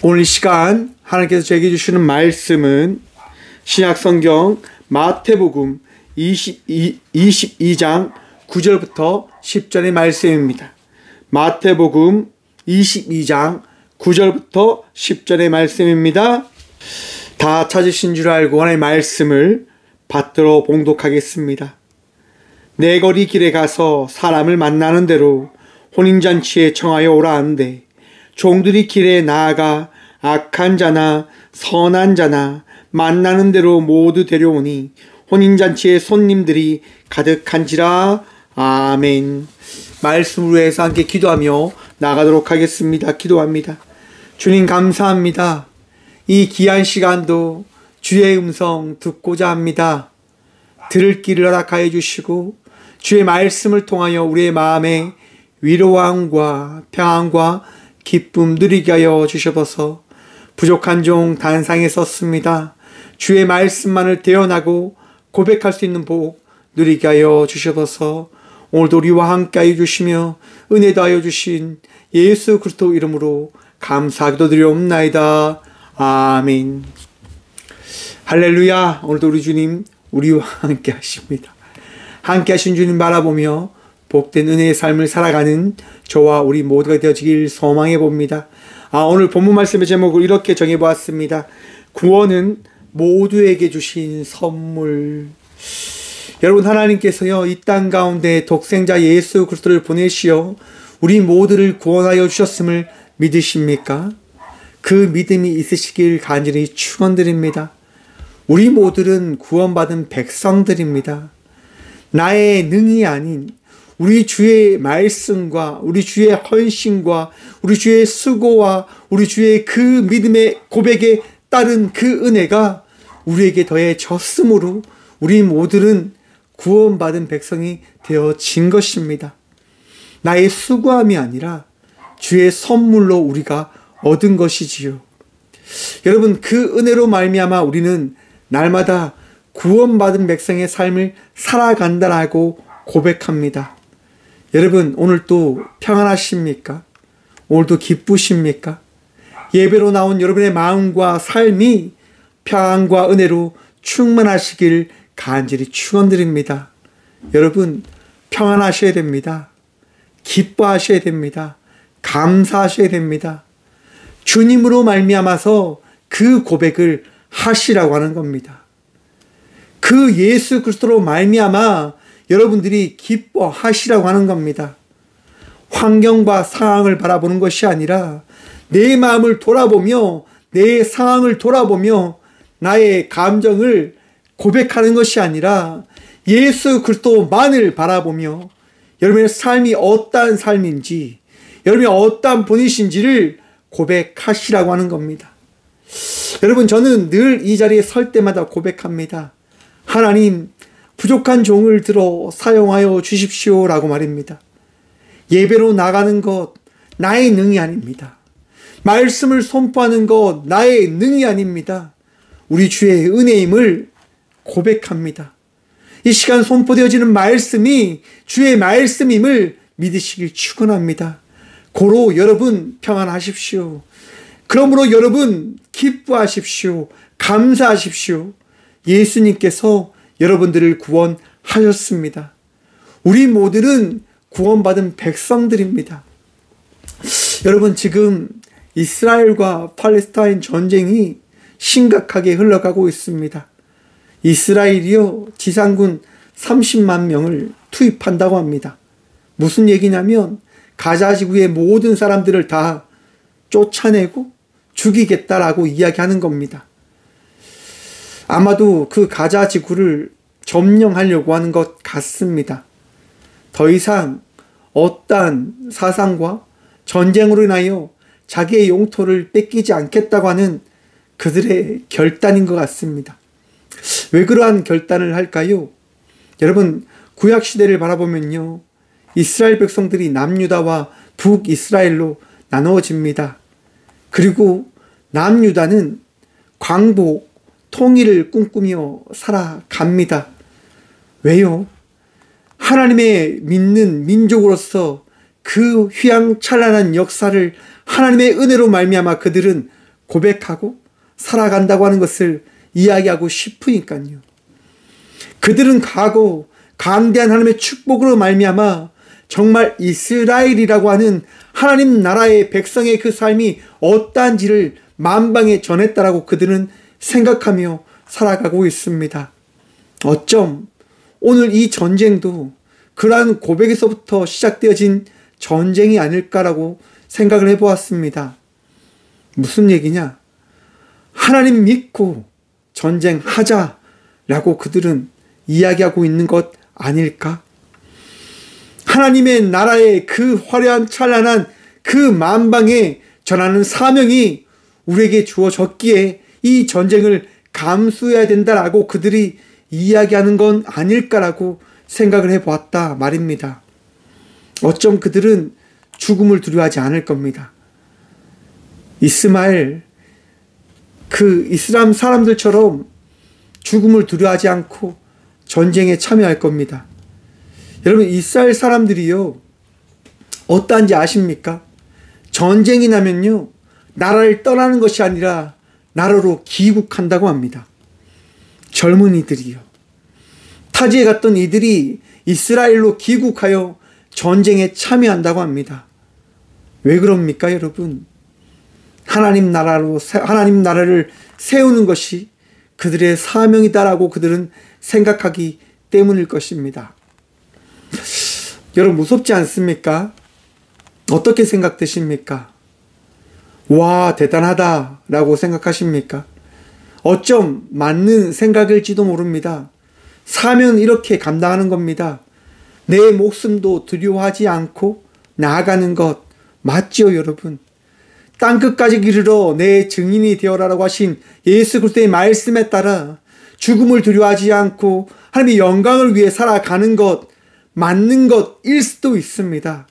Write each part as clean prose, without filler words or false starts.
오늘 이 시간 하나님께서 저에게 주시는 말씀은 신약성경 마태복음 22장 9절부터 10절의 말씀입니다. 마태복음 22장 9절부터 10절의 말씀입니다. 다 찾으신 줄 알고 하나님의 말씀을 받들어 봉독하겠습니다. 내 거리 길에 가서 사람을 만나는 대로 혼인잔치에 청하여 오라 한대 종들이 길에 나아가 악한 자나 선한 자나 만나는 대로 모두 데려오니 혼인잔치에 손님들이 가득한지라. 아멘. 말씀으로 해서 함께 기도하며 나가도록 하겠습니다. 기도합니다. 주님 감사합니다. 이 귀한 시간도 주의 음성 듣고자 합니다. 들을 길을 허락하여 주시고 주의 말씀을 통하여 우리의 마음에 위로함과 평안과 기쁨 누리게 하여 주셔서 부족한 종 단상에 섰습니다. 주의 말씀만을 대언하고 고백할 수 있는 복 누리게 하여 주셔서 오늘도 우리와 함께 하여 주시며 은혜 더하여 주신 예수 그리스도 이름으로 감사하기도 드리옵나이다. 아멘. 할렐루야. 오늘도 우리 주님 우리와 함께 하십니다. 함께 하신 주님 바라보며 복된 은혜의 삶을 살아가는 저와 우리 모두가 되어지길 소망해 봅니다. 오늘 본문 말씀의 제목을 이렇게 정해보았습니다. 구원은 모두에게 주신 선물. 여러분, 하나님께서요 이 땅 가운데 독생자 예수 그리스도를 보내시어 우리 모두를 구원하여 주셨음을 믿으십니까? 그 믿음이 있으시길 간절히 축원드립니다. 우리 모두는 구원받은 백성들입니다. 나의 능이 아닌 우리 주의 말씀과 우리 주의 헌신과 우리 주의 수고와 우리 주의 그 믿음의 고백에 따른 그 은혜가 우리에게 더해졌으므로 우리 모두는 구원받은 백성이 되어진 것입니다. 나의 수고함이 아니라 주의 선물로 우리가 얻은 것이지요. 여러분, 그 은혜로 말미암아 우리는 날마다 구원받은 백성의 삶을 살아간다라고 고백합니다. 여러분, 오늘도 평안하십니까? 오늘도 기쁘십니까? 예배로 나온 여러분의 마음과 삶이 평안과 은혜로 충만하시길 간절히 축원드립니다. 여러분, 평안하셔야 됩니다. 기뻐하셔야 됩니다. 감사하셔야 됩니다. 주님으로 말미암아서 그 고백을 하시라고 하는 겁니다. 그 예수 그리스도로 말미암아 여러분들이 기뻐하시라고 하는 겁니다. 환경과 상황을 바라보는 것이 아니라 내 마음을 돌아보며 내 상황을 돌아보며 나의 감정을 고백하는 것이 아니라 예수 그리스도만을 바라보며 여러분의 삶이 어떠한 삶인지 여러분이 어떠한 분이신지를 고백하시라고 하는 겁니다. 여러분, 저는 늘 이 자리에 설 때마다 고백합니다. 하나님, 부족한 종을 들어 사용하여 주십시오라고 말입니다. 예배로 나가는 것 나의 능이 아닙니다. 말씀을 선포하는 것 나의 능이 아닙니다. 우리 주의 은혜임을 고백합니다. 이 시간 선포되어지는 말씀이 주의 말씀임을 믿으시길 축원합니다. 고로 여러분 평안하십시오. 그러므로 여러분 기뻐하십시오. 감사하십시오. 예수님께서 여러분들을 구원하셨습니다. 우리 모두는 구원받은 백성들입니다. 여러분, 지금 이스라엘과 팔레스타인 전쟁이 심각하게 흘러가고 있습니다. 이스라엘이요 지상군 30만 명을 투입한다고 합니다. 무슨 얘기냐면 가자 지구의 모든 사람들을 다 쫓아내고 죽이겠다라고 이야기하는 겁니다. 아마도 그 가자 지구를 점령하려고 하는 것 같습니다. 더 이상 어떠한 사상과 전쟁으로 인하여 자기의 영토를 뺏기지 않겠다고 하는 그들의 결단인 것 같습니다. 왜 그러한 결단을 할까요? 여러분, 구약시대를 바라보면요 이스라엘 백성들이 남유다와 북이스라엘로 나누어집니다. 그리고 남유다는 광복, 통일을 꿈꾸며 살아갑니다. 왜요? 하나님의 믿는 민족으로서 그 휘황찬란한 역사를 하나님의 은혜로 말미암아 그들은 고백하고 살아간다고 하는 것을 이야기하고 싶으니까요. 그들은 과거 강대한 하나님의 축복으로 말미암아 정말 이스라엘이라고 하는 하나님 나라의 백성의 그 삶이 어떠한지를 만방에 전했다라고 그들은 생각하며 살아가고 있습니다. 어쩜 오늘 이 전쟁도 그러한 고백에서부터 시작되어진 전쟁이 아닐까라고 생각을 해보았습니다. 무슨 얘기냐? 하나님 믿고 전쟁하자라고 그들은 이야기하고 있는 것 아닐까? 하나님의 나라의 그 화려한 찬란한 그 만방에 전하는 사명이 우리에게 주어졌기에 이 전쟁을 감수해야 된다라고 그들이 이야기하는 건 아닐까라고 생각을 해보았다 말입니다. 어쩜 그들은 죽음을 두려워하지 않을 겁니다. 이스마엘 그 이슬람 사람들처럼 죽음을 두려워하지 않고 전쟁에 참여할 겁니다. 여러분, 이스라엘 사람들이요, 어떠한지 아십니까? 전쟁이 나면요, 나라를 떠나는 것이 아니라 나라로 귀국한다고 합니다. 젊은이들이요. 타지에 갔던 이들이 이스라엘로 귀국하여 전쟁에 참여한다고 합니다. 왜 그럽니까, 여러분? 하나님 나라를 세우는 것이 그들의 사명이다라고 그들은 생각하기 때문일 것입니다. 여러분, 무섭지 않습니까? 어떻게 생각되십니까? 와, 대단하다라고 생각하십니까? 어쩜 맞는 생각일지도 모릅니다. 사명은 이렇게 감당하는 겁니다. 내 목숨도 두려워하지 않고 나아가는 것 맞지요, 여러분? 땅끝까지 이르러 내 증인이 되어라라고 하신 예수 그리스도의 말씀에 따라 죽음을 두려워하지 않고 하나님의 영광을 위해 살아가는 것 맞는 것일 수도 있습니다.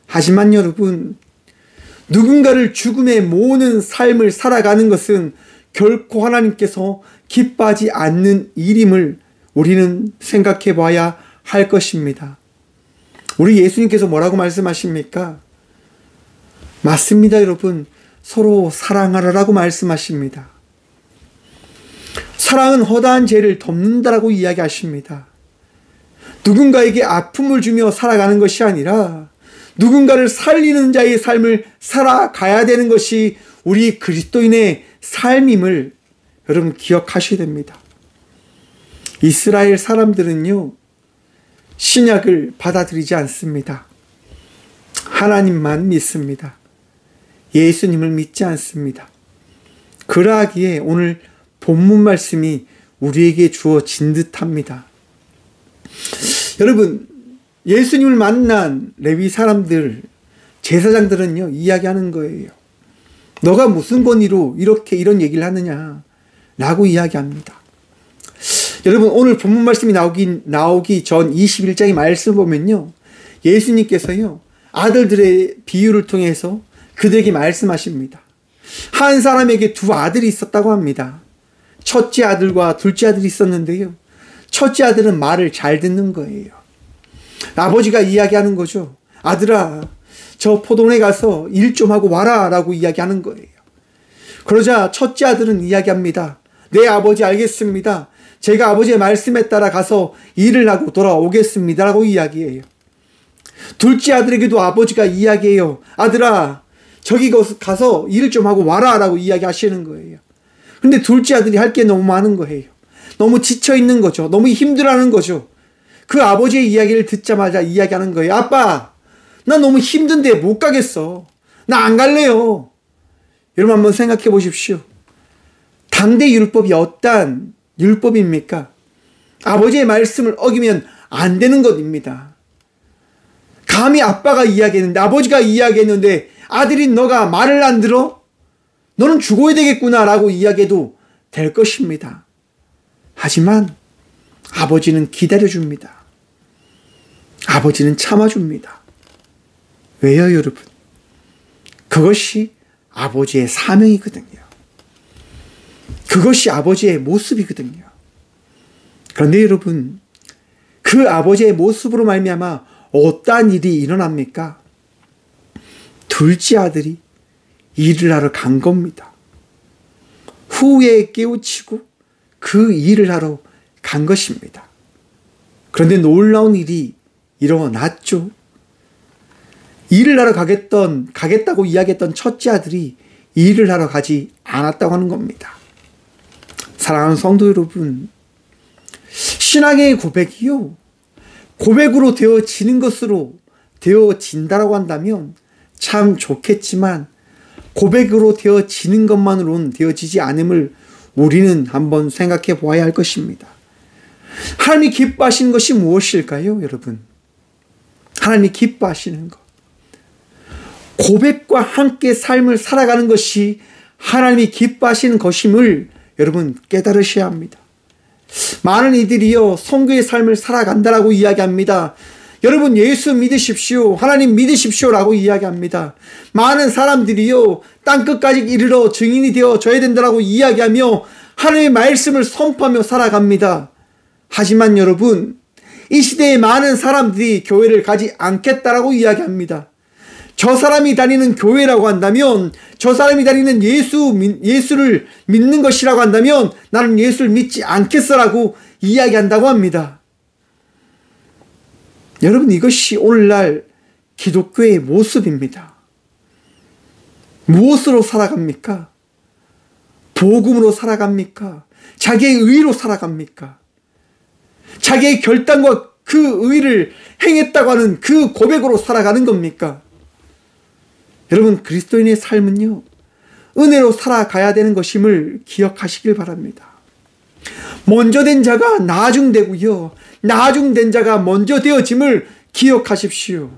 하지만 여러분, 누군가를 죽음에 모으는 삶을 살아가는 것은 결코 하나님께서 기뻐하지 않는 일임을 우리는 생각해 봐야 할 것입니다. 우리 예수님께서 뭐라고 말씀하십니까? 맞습니다, 여러분. 서로 사랑하라라고 말씀하십니다. 사랑은 허다한 죄를 덮는다라고 이야기하십니다. 누군가에게 아픔을 주며 살아가는 것이 아니라 누군가를 살리는 자의 삶을 살아가야 되는 것이 우리 그리스도인의 삶임을 여러분 기억하셔야 됩니다. 이스라엘 사람들은요, 신약을 받아들이지 않습니다. 하나님만 믿습니다. 예수님을 믿지 않습니다. 그러하기에 오늘 본문 말씀이 우리에게 주어진 듯합니다. 여러분, 예수님을 만난 레위 사람들, 제사장들은요, 이야기하는 거예요. 너가 무슨 권위로 이런 얘기를 하느냐 라고 이야기합니다. 여러분, 오늘 본문 말씀이 나오기 전 21장의 말씀 보면요, 예수님께서요, 아들들의 비유를 통해서 그들에게 말씀하십니다. 한 사람에게 두 아들이 있었다고 합니다. 첫째 아들과 둘째 아들이 있었는데요, 첫째 아들은 말을 잘 듣는 거예요. 아버지가 이야기하는 거죠. 아들아, 저 포도원에 가서 일 좀 하고 와라 라고 이야기하는 거예요. 그러자 첫째 아들은 이야기합니다. 네, 아버지, 알겠습니다. 제가 아버지의 말씀에 따라 가서 일을 하고 돌아오겠습니다 라고 이야기해요. 둘째 아들에게도 아버지가 이야기해요. 아들아, 저기 가서 일을 좀 하고 와라 라고 이야기하시는 거예요. 근데 둘째 아들이 할 게 너무 많은 거예요. 너무 지쳐 있는 거죠. 너무 힘들어하는 거죠. 그 아버지의 이야기를 듣자마자 이야기하는 거예요. 아빠, 나 너무 힘든데 못 가겠어. 나 안 갈래요. 여러분, 한번 생각해 보십시오. 당대 율법이 어떠한 율법입니까? 아버지의 말씀을 어기면 안 되는 것입니다. 감히 아빠가 이야기했는데, 아버지가 이야기했는데 아들인 너가 말을 안 들어? 너는 죽어야 되겠구나 라고 이야기해도 될 것입니다. 하지만 아버지는 기다려줍니다. 아버지는 참아줍니다. 왜요, 여러분? 그것이 아버지의 사명이거든요. 그것이 아버지의 모습이거든요. 그런데 여러분, 그 아버지의 모습으로 말미암아 어떠한 일이 일어납니까? 둘째 아들이 일을 하러 간 겁니다. 후에 깨우치고 그 일을 하러 간 것입니다. 그런데 놀라운 일이 일어났죠. 일을 하러 가겠다고 이야기했던 첫째 아들이 일을 하러 가지 않았다고 하는 겁니다. 사랑하는 성도 여러분, 신앙의 고백이요, 고백으로 되어지는 것으로 되어진다라고 한다면 참 좋겠지만, 고백으로 되어지는 것만으로는 되어지지 않음을 우리는 한번 생각해 보아야 할 것입니다. 하나님이 기뻐하시는 것이 무엇일까요, 여러분? 하나님이 기뻐하시는 것, 고백과 함께 삶을 살아가는 것이 하나님이 기뻐하시는 것임을 여러분 깨달으셔야 합니다. 많은 이들이요, 선교의 삶을 살아간다라고 이야기합니다. 여러분, 예수 믿으십시오, 하나님 믿으십시오라고 이야기합니다. 많은 사람들이요, 땅끝까지 이르러 증인이 되어져야 된다라고 이야기하며 하나님의 말씀을 선포하며 살아갑니다. 하지만 여러분, 이 시대에 많은 사람들이 교회를 가지 않겠다라고 이야기합니다. 저 사람이 다니는 교회라고 한다면, 저 사람이 다니는 예수를 믿는 것이라고 한다면 나는 예수를 믿지 않겠어라고 이야기한다고 합니다. 여러분, 이것이 오늘날 기독교의 모습입니다. 무엇으로 살아갑니까? 복음으로 살아갑니까? 자기의 의로 살아갑니까? 자기의 결단과 그 의를 행했다고 하는 그 고백으로 살아가는 겁니까? 여러분, 그리스도인의 삶은요, 은혜로 살아가야 되는 것임을 기억하시길 바랍니다. 먼저 된 자가 나중되고요, 나중된 자가 먼저 되어짐을 기억하십시오.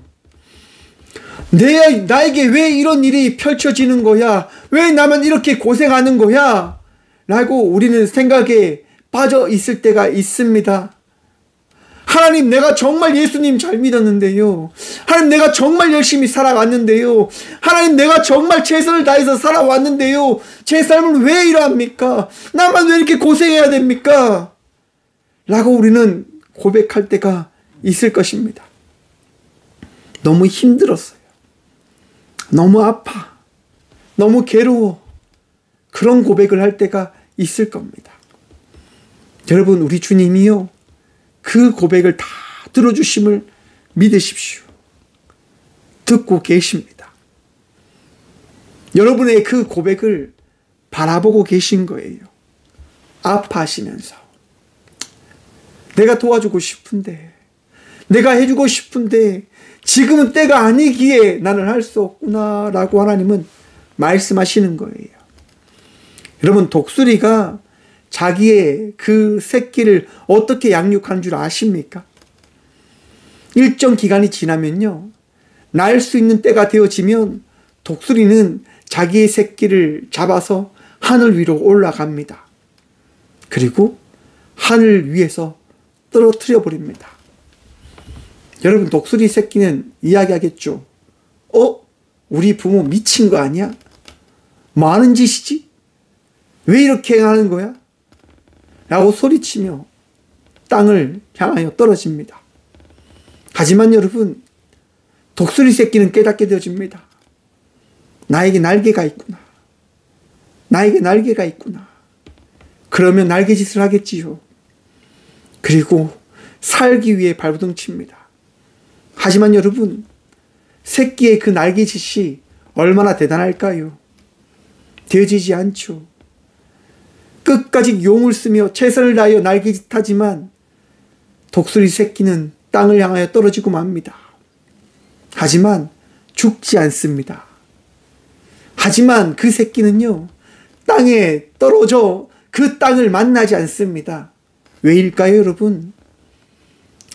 나에게 왜 이런 일이 펼쳐지는 거야? 왜 나만 이렇게 고생하는 거야? 라고 우리는 생각에 빠져 있을 때가 있습니다. 하나님, 내가 정말 예수님 잘 믿었는데요. 하나님, 내가 정말 열심히 살아왔는데요. 하나님, 내가 정말 최선을 다해서 살아왔는데요. 제 삶은 왜 이러합니까? 나만 왜 이렇게 고생해야 됩니까? 라고 우리는 고백할 때가 있을 것입니다. 너무 힘들었어요. 너무 아파. 너무 괴로워. 그런 고백을 할 때가 있을 겁니다. 여러분, 우리 주님이요, 그 고백을 다 들어주심을 믿으십시오. 듣고 계십니다. 여러분의 그 고백을 바라보고 계신 거예요. 아파하시면서. 내가 도와주고 싶은데, 내가 해주고 싶은데 지금은 때가 아니기에 나는 할 수 없구나 라고 하나님은 말씀하시는 거예요. 여러분, 독수리가 자기의 그 새끼를 어떻게 양육하는 줄 아십니까? 일정 기간이 지나면요, 날 수 있는 때가 되어지면 독수리는 자기의 새끼를 잡아서 하늘 위로 올라갑니다. 그리고 하늘 위에서 떨어뜨려 버립니다. 여러분, 독수리 새끼는 이야기하겠죠. 우리 부모 미친 거 아니야? 뭐 하는 짓이지? 왜 이렇게 하는 거야? 라고 소리치며 땅을 향하여 떨어집니다. 하지만 여러분, 독수리 새끼는 깨닫게 되어집니다. 나에게 날개가 있구나. 나에게 날개가 있구나. 그러면 날개짓을 하겠지요. 그리고 살기 위해 발버둥칩니다. 하지만 여러분, 새끼의 그 날개짓이 얼마나 대단할까요? 되어지지 않죠. 끝까지 용을 쓰며 최선을 다하여 날개짓하지만 독수리 새끼는 땅을 향하여 떨어지고 맙니다. 하지만 죽지 않습니다. 하지만 그 새끼는요, 땅에 떨어져 그 땅을 만나지 않습니다. 왜일까요, 여러분?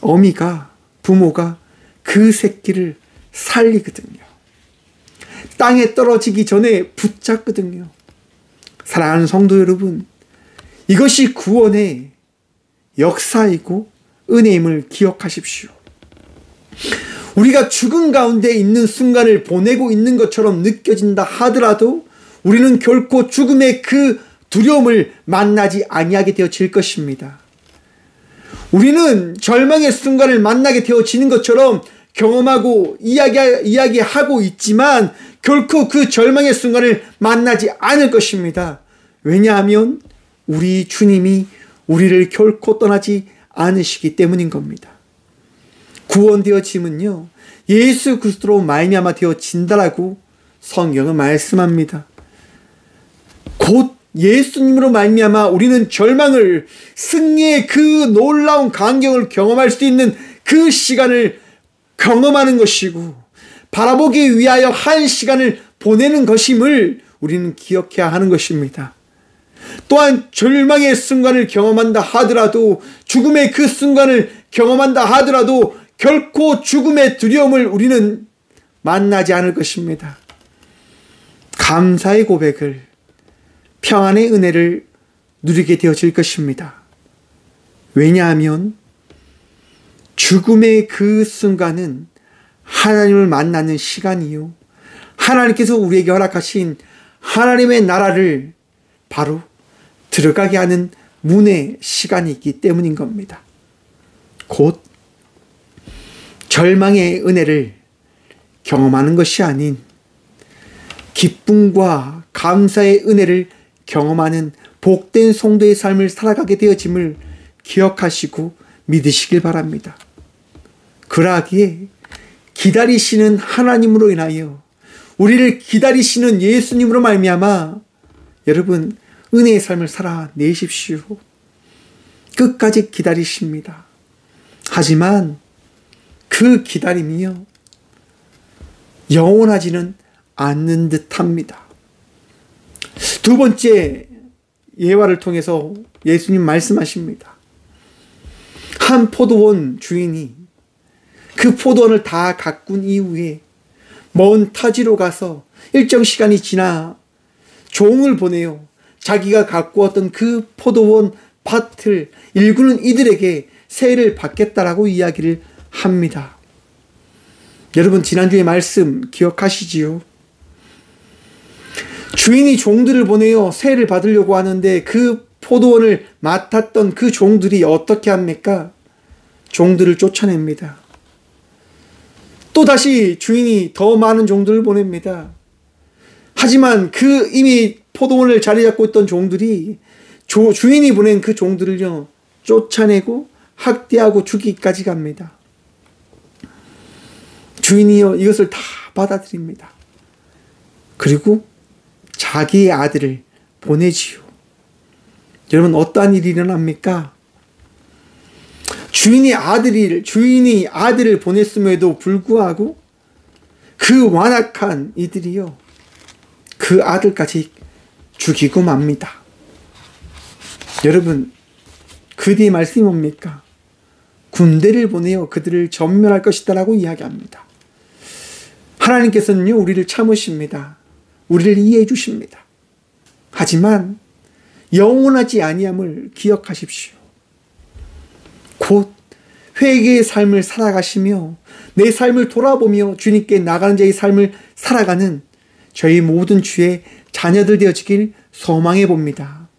어미가, 부모가 그 새끼를 살리거든요. 땅에 떨어지기 전에 붙잡거든요. 사랑하는 성도 여러분, 이것이 구원의 역사이고 은혜임을 기억하십시오. 우리가 죽음 가운데 있는 순간을 보내고 있는 것처럼 느껴진다 하더라도 우리는 결코 죽음의 그 두려움을 만나지 아니하게 되어질 것입니다. 우리는 절망의 순간을 만나게 되어지는 것처럼 경험하고 이야기하고 있지만 결코 그 절망의 순간을 만나지 않을 것입니다. 왜냐하면 우리 주님이 우리를 결코 떠나지 않으시기 때문인 겁니다. 구원되어짐은요, 예수 그리스도로 말미암아 되어진다라고 성경은 말씀합니다. 곧 예수님으로 말미암아 우리는 절망을, 승리의 그 놀라운 광경을 경험할 수 있는 그 시간을 경험하는 것이고, 바라보기 위하여 한 시간을 보내는 것임을 우리는 기억해야 하는 것입니다. 또한 절망의 순간을 경험한다 하더라도, 죽음의 그 순간을 경험한다 하더라도 결코 죽음의 두려움을 우리는 만나지 않을 것입니다. 감사의 고백을, 평안의 은혜를 누리게 되어질 것입니다. 왜냐하면 죽음의 그 순간은 하나님을 만나는 시간이요, 하나님께서 우리에게 허락하신 하나님의 나라를 바로 들어가게 하는 문의 시간이 있기 때문인 겁니다. 곧 절망의 은혜를 경험하는 것이 아닌 기쁨과 감사의 은혜를 경험하는 복된 성도의 삶을 살아가게 되어짐을 기억하시고 믿으시길 바랍니다. 그러하기에 기다리시는 하나님으로 인하여, 우리를 기다리시는 예수님으로 말미암아 여러분 은혜의 삶을 살아내십시오. 끝까지 기다리십니다. 하지만 그 기다림이요, 영원하지는 않는 듯합니다. 두 번째 예화를 통해서 예수님 말씀하십니다. 한 포도원 주인이 그 포도원을 다 가꾼 이후에 먼 타지로 가서 일정 시간이 지나 종을 보내요. 자기가 가꾸었던 그 포도원 밭을 일구는 이들에게 세를 받겠다라고 이야기를 합니다. 여러분, 지난주의 말씀 기억하시지요? 주인이 종들을 보내어 세를 받으려고 하는데 그 포도원을 맡았던 그 종들이 어떻게 합니까? 종들을 쫓아냅니다. 또다시 주인이 더 많은 종들을 보냅니다. 하지만 그 이미 포도원을 자리 잡고 있던 종들이 주인이 보낸 그 종들을요, 쫓아내고 학대하고 죽이기까지 갑니다. 주인이요, 이것을 다 받아들입니다. 그리고 자기의 아들을 보내지요. 여러분, 어떠한 일이 일어납니까? 주인이 아들을 보냈음에도 불구하고 그 완악한 이들이요, 그 아들까지 죽이고 맙니다. 여러분, 그 뒤의 말씀이 뭡니까? 군대를 보내어 그들을 전멸할 것이다 라고 이야기합니다. 하나님께서는요, 우리를 참으십니다. 우리를 이해해 주십니다. 하지만 영원하지 아니함을 기억하십시오. 곧 회개의 삶을 살아가시며 내 삶을 돌아보며 주님께 나가는 자의 삶을 살아가는 저희 모든 주의 자녀들 되어지길 소망해 봅니다.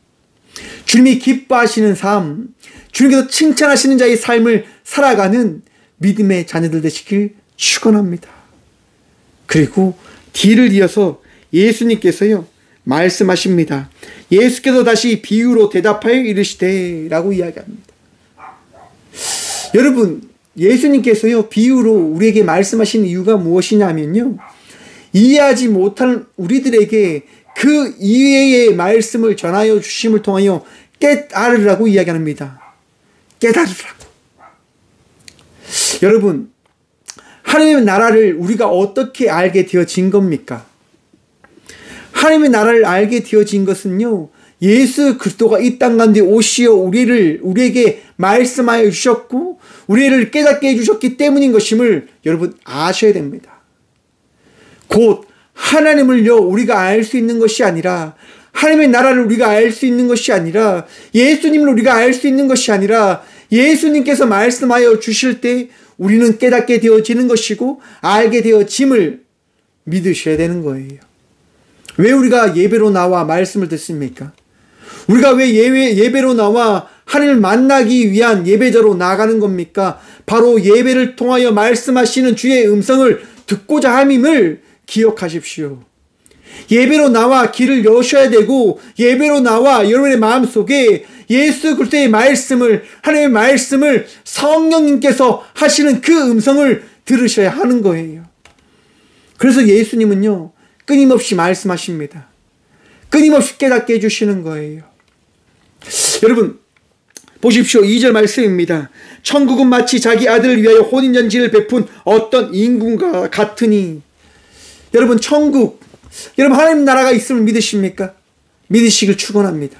주님이 기뻐하시는 삶, 주님께서 칭찬하시는 자의 삶을 살아가는 믿음의 자녀들 되시길 축원합니다. 그리고 뒤를 이어서 예수님께서요 말씀하십니다. 예수께서 다시 비유로 대답하여 이르시되 라고 이야기합니다. 여러분, 예수님께서요 비유로 우리에게 말씀하신 이유가 무엇이냐면요, 이해하지 못하는 우리들에게 그 이해의 말씀을 전하여 주심을 통하여 깨달으라고 이야기합니다. 깨달으라고. 여러분, 하나님의 나라를 우리가 어떻게 알게 되어진 겁니까? 하나님의 나라를 알게 되어진 것은요, 예수 그리스도가 이 땅 가운데 오시어 우리에게 말씀하여 주셨고 우리를 깨닫게 해주셨기 때문인 것임을 여러분 아셔야 됩니다. 곧 하나님을요 우리가 알 수 있는 것이 아니라, 하나님의 나라를 우리가 알 수 있는 것이 아니라, 예수님을 우리가 알 수 있는 것이 아니라, 예수님께서 말씀하여 주실 때 우리는 깨닫게 되어지는 것이고 알게 되어짐을 믿으셔야 되는 거예요. 왜 우리가 예배로 나와 말씀을 듣습니까? 우리가 왜 예배로 나와 하나님을 만나기 위한 예배자로 나가는 겁니까? 바로 예배를 통하여 말씀하시는 주의 음성을 듣고자 함임을 기억하십시오. 예배로 나와 길을 여셔야 되고, 예배로 나와 여러분의 마음속에 예수 그리스도의 말씀을, 하나님의 말씀을 성령님께서 하시는 그 음성을 들으셔야 하는 거예요. 그래서 예수님은요, 끊임없이 말씀하십니다. 끊임없이 깨닫게 해주시는 거예요. 여러분 보십시오. 2절 말씀입니다. 천국은 마치 자기 아들을 위하여 혼인잔치를 베푼 어떤 임금과 같으니. 여러분 천국, 여러분 하나님 나라가 있음을 믿으십니까? 믿으시길 축원합니다.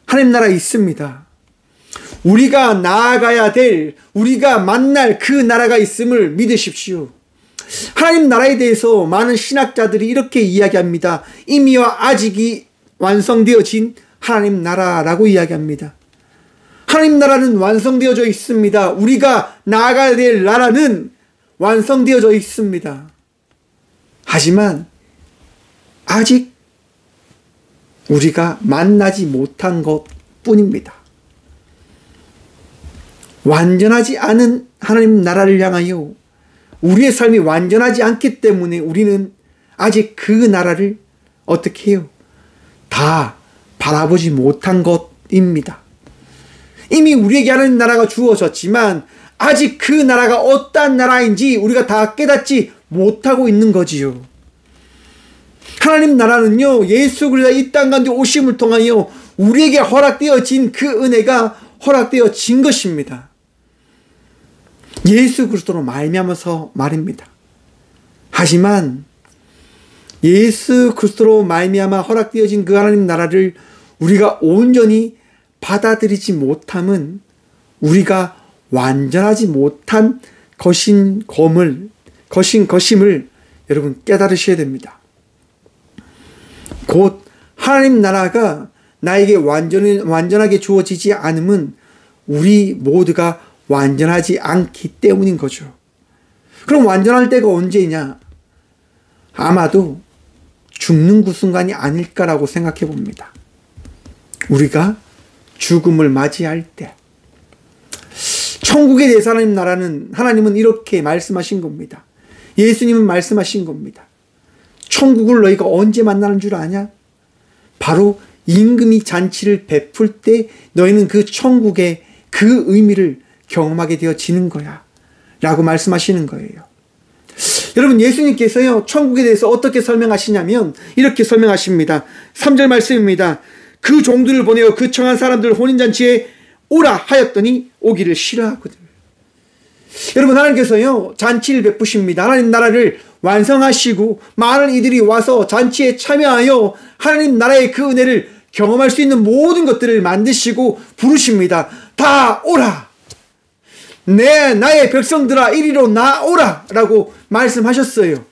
하나님 나라 있습니다. 우리가 나아가야 될, 우리가 만날 그 나라가 있음을 믿으십시오. 하나님 나라에 대해서 많은 신학자들이 이렇게 이야기합니다. 이미와 아직이 완성되어진 하나님 나라라고 이야기합니다. 하나님 나라는 완성되어져 있습니다. 우리가 나아가야 될 나라는 완성되어져 있습니다. 하지만 아직 우리가 만나지 못한 것 뿐입니다. 완전하지 않은 하나님 나라를 향하여 우리의 삶이 완전하지 않기 때문에 우리는 아직 그 나라를 어떻게 해요? 다 바라보지 못한 것입니다. 이미 우리에게 하나님 나라가 주어졌지만 아직 그 나라가 어떠한 나라인지 우리가 다 깨닫지 못하고 있는 거지요. 하나님 나라는요, 예수 그리스도가 이 땅 가운데 오심을 통하여 우리에게 허락되어진 그 은혜가 허락되어진 것입니다. 예수 그리스도로 말미암아서 말입니다. 하지만 예수 그리스도로 말미암아 허락되어진 그 하나님 나라를 우리가 온전히 받아들이지 못함은 우리가 완전하지 못한 것임을 여러분 깨달으셔야 됩니다. 곧 하나님 나라가 나에게 완전하게 주어지지 않음은 우리 모두가 완전하지 않기 때문인 거죠. 그럼 완전할 때가 언제냐? 아마도 죽는 그 순간이 아닐까라고 생각해 봅니다. 우리가 죽음을 맞이할 때. 천국에 대해서 하나님은 이렇게 말씀하신 겁니다. 예수님은 말씀하신 겁니다. 천국을 너희가 언제 만나는 줄 아냐? 바로 임금이 잔치를 베풀 때 너희는 그 천국의 그 의미를 경험하게 되어지는 거야 라고 말씀하시는 거예요. 여러분 예수님께서요 천국에 대해서 어떻게 설명하시냐면 이렇게 설명하십니다. 3절 말씀입니다. 그 종들을 보내어 그 청한 사람들 혼인잔치에 오라 하였더니 오기를 싫어하거든. 여러분 하나님께서요 잔치를 베푸십니다. 하나님 나라를 완성하시고 많은 이들이 와서 잔치에 참여하여 하나님 나라의 그 은혜를 경험할 수 있는 모든 것들을 만드시고 부르십니다. 다 오라. 나의 백성들아 이리로 나오라 라고 말씀하셨어요.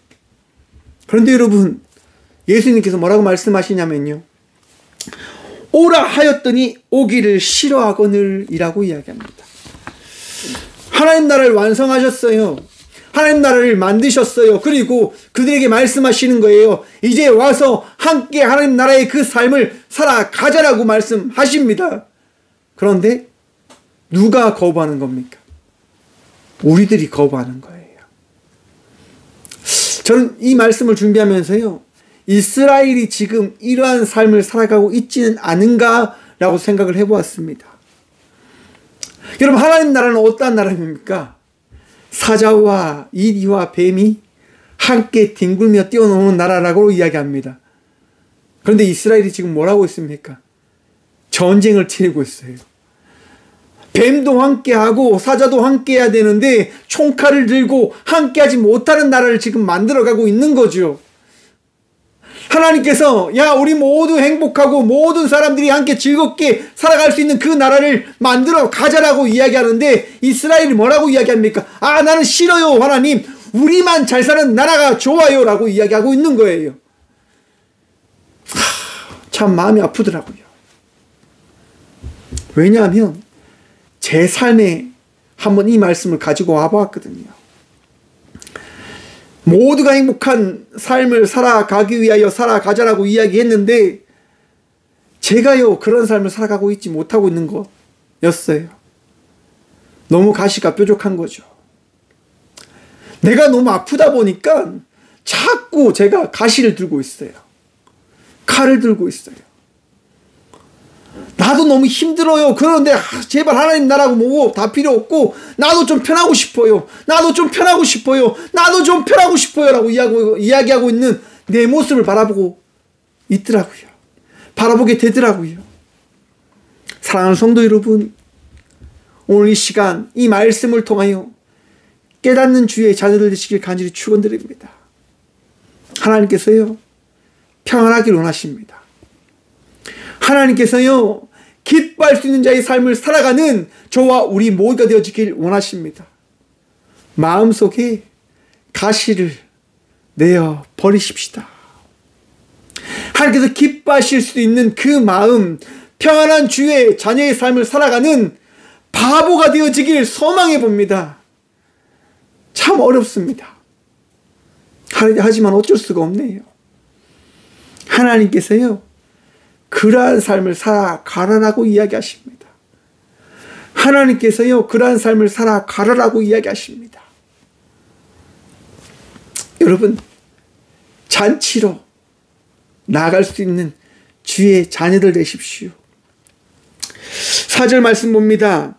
그런데 여러분 예수님께서 뭐라고 말씀하시냐면요, 오라 하였더니 오기를 싫어하거늘 이라고 이야기합니다. 하나님 나라를 완성하셨어요. 하나님 나라를 만드셨어요. 그리고 그들에게 말씀하시는 거예요. 이제 와서 함께 하나님 나라의 그 삶을 살아가자라고 말씀하십니다. 그런데 누가 거부하는 겁니까? 우리들이 거부하는 거예요. 저는 이 말씀을 준비하면서요, 이스라엘이 지금 이러한 삶을 살아가고 있지는 않은가라고 생각을 해보았습니다. 여러분 하나님 나라는 어떠한 나라입니까? 사자와 이리와 뱀이 함께 뒹굴며 뛰어노는 나라라고 이야기합니다. 그런데 이스라엘이 지금 뭘 하고 있습니까? 전쟁을 치르고 있어요. 뱀도 함께하고 사자도 함께해야 되는데 총칼을 들고 함께하지 못하는 나라를 지금 만들어가고 있는 거죠. 하나님께서 야 우리 모두 행복하고 모든 사람들이 함께 즐겁게 살아갈 수 있는 그 나라를 만들어 가자라고 이야기하는데 이스라엘이 뭐라고 이야기합니까? 아 나는 싫어요 하나님, 우리만 잘 사는 나라가 좋아요 라고 이야기하고 있는 거예요. 참 마음이 아프더라고요. 왜냐하면 제 삶에 한번 이 말씀을 가지고 와보았거든요. 모두가 행복한 삶을 살아가기 위하여 살아가자라고 이야기했는데 제가요 그런 삶을 살아가고 있지 못하고 있는 거였어요. 너무 가시가 뾰족한 거죠. 내가 너무 아프다 보니까 자꾸 제가 가시를 들고 있어요. 칼을 들고 있어요. 나도 너무 힘들어요. 그런데 제발 하나님 나라고 뭐고 다 필요 없고 나도 좀 편하고 싶어요. 나도 좀 편하고 싶어요. 나도 좀 편하고 싶어요. 라고 이야기하고 있는 내 모습을 바라보고 있더라고요. 바라보게 되더라고요. 사랑하는 성도 여러분, 오늘 이 시간 이 말씀을 통하여 깨닫는 주의 자녀들 되시길 간절히 축원드립니다. 하나님께서요 평안하길 원하십니다. 하나님께서요 기뻐할 수 있는 자의 삶을 살아가는 저와 우리 모두가 되어지길 원하십니다. 마음속에 가시를 내어 버리십시다. 하나님께서 기뻐하실 수 있는 그 마음, 평안한 주의 자녀의 삶을 살아가는 바보가 되어지길 소망해 봅니다. 참 어렵습니다. 하지만 어쩔 수가 없네요. 하나님께서요 그러한 삶을 살아가라라고 이야기하십니다. 하나님께서요 그러한 삶을 살아가라라고 이야기하십니다. 여러분, 잔치로 나아갈 수 있는 주의 자녀들 되십시오. 4절 말씀 봅니다.